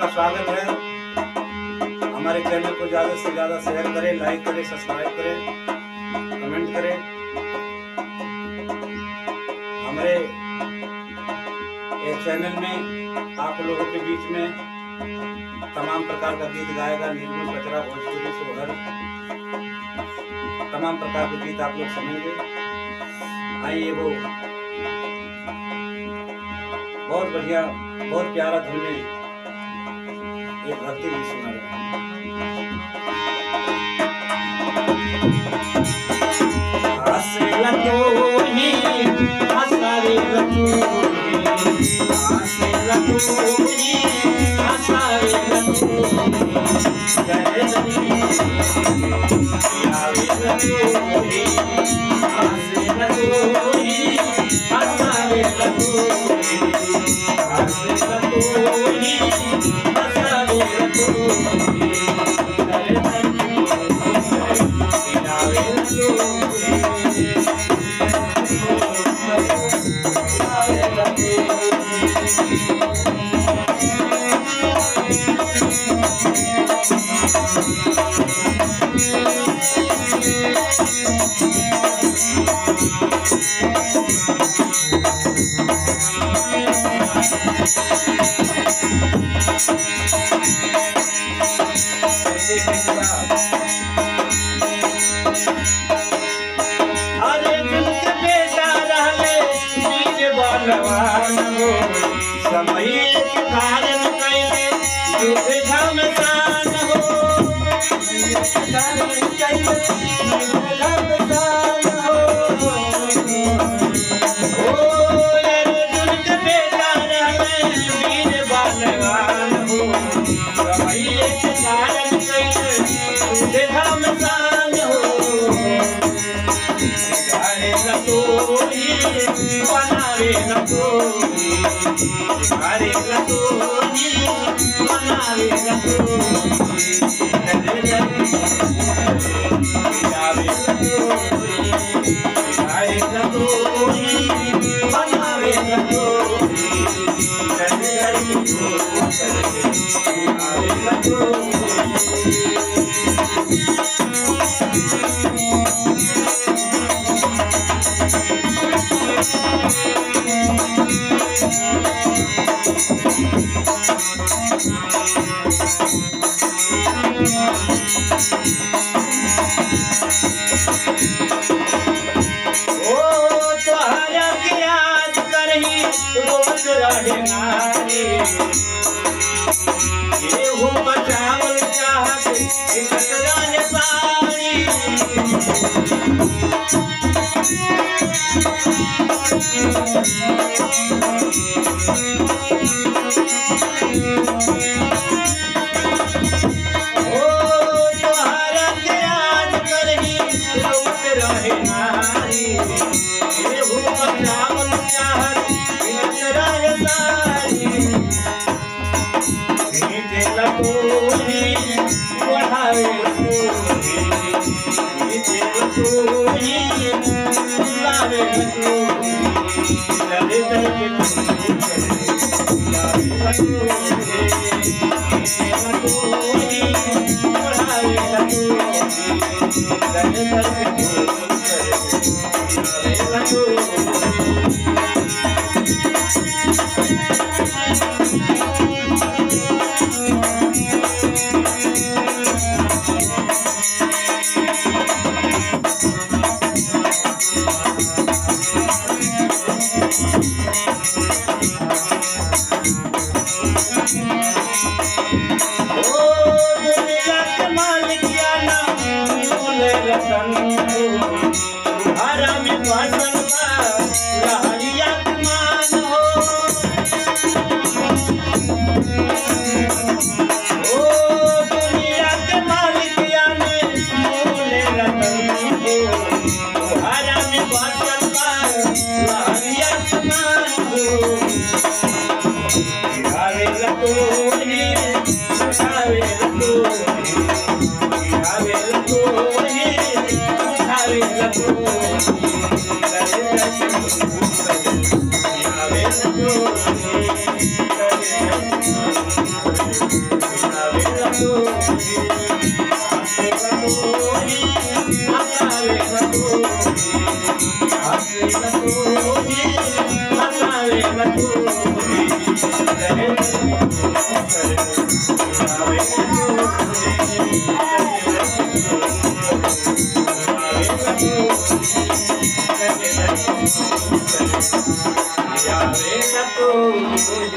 आपका स्वागत है। हमारे चैनल को ज़्यादा से ज़्यादा शेयर करें, लाइक करें, सब्सक्राइब करें, कमेंट करें। हमारे इस चैनल में आप लोगों के बीच में तमाम प्रकार का गीत गाएगा। निर्गुण, कचरा, भोजपुरी, सोहर, तमाम प्रकार के गीत आप लोग सुनेंगे। आइए, वो बहुत बढ़िया, बहुत प्यारा धुन में एक भक्ति गीत सुना रहे हैं। आसे लतोही आसारे लतोही, आसे लतोही आसारे लतोही, जय जनी आवे लतोही, आसे लतोही आसारे लतोही, आसे लतोही आसारे लतोही, जय जनी आवे लतोही। समय के कारण कैले दुख घमसान हो, अर्जुन के बेटा रहले वीर बलवान हो। समय के कारण कैले दुख घमसान हो, गाए न कोई बनावे न कोई, गाए न कोई बनावे न कोई, गाए न कोई, गाए न कोई बनावे न कोई, गाए न कोई। रहे नारी केहू बचावल चाहत कतराने सारी, तोहरा के याद करही रोत रहे नारी, केहू बचावल चाहत लतोही बढ़ावे लतोही, लतोही लावे लतोही, जले जले लावे लतोही, लतोही बढ़ावे लतोही, जले जले लावे लतोही। तुम्हारा में फसल लहरिया मान हो, दुनिया के मालिकिया ने बोले रतन हो, तुम्हारा में फसल लहरिया मान हो, गिरावे लतोही उठावे लतोही, गिरावे लतोही उठावे लतोही, गिरावे लतोही। Thank you.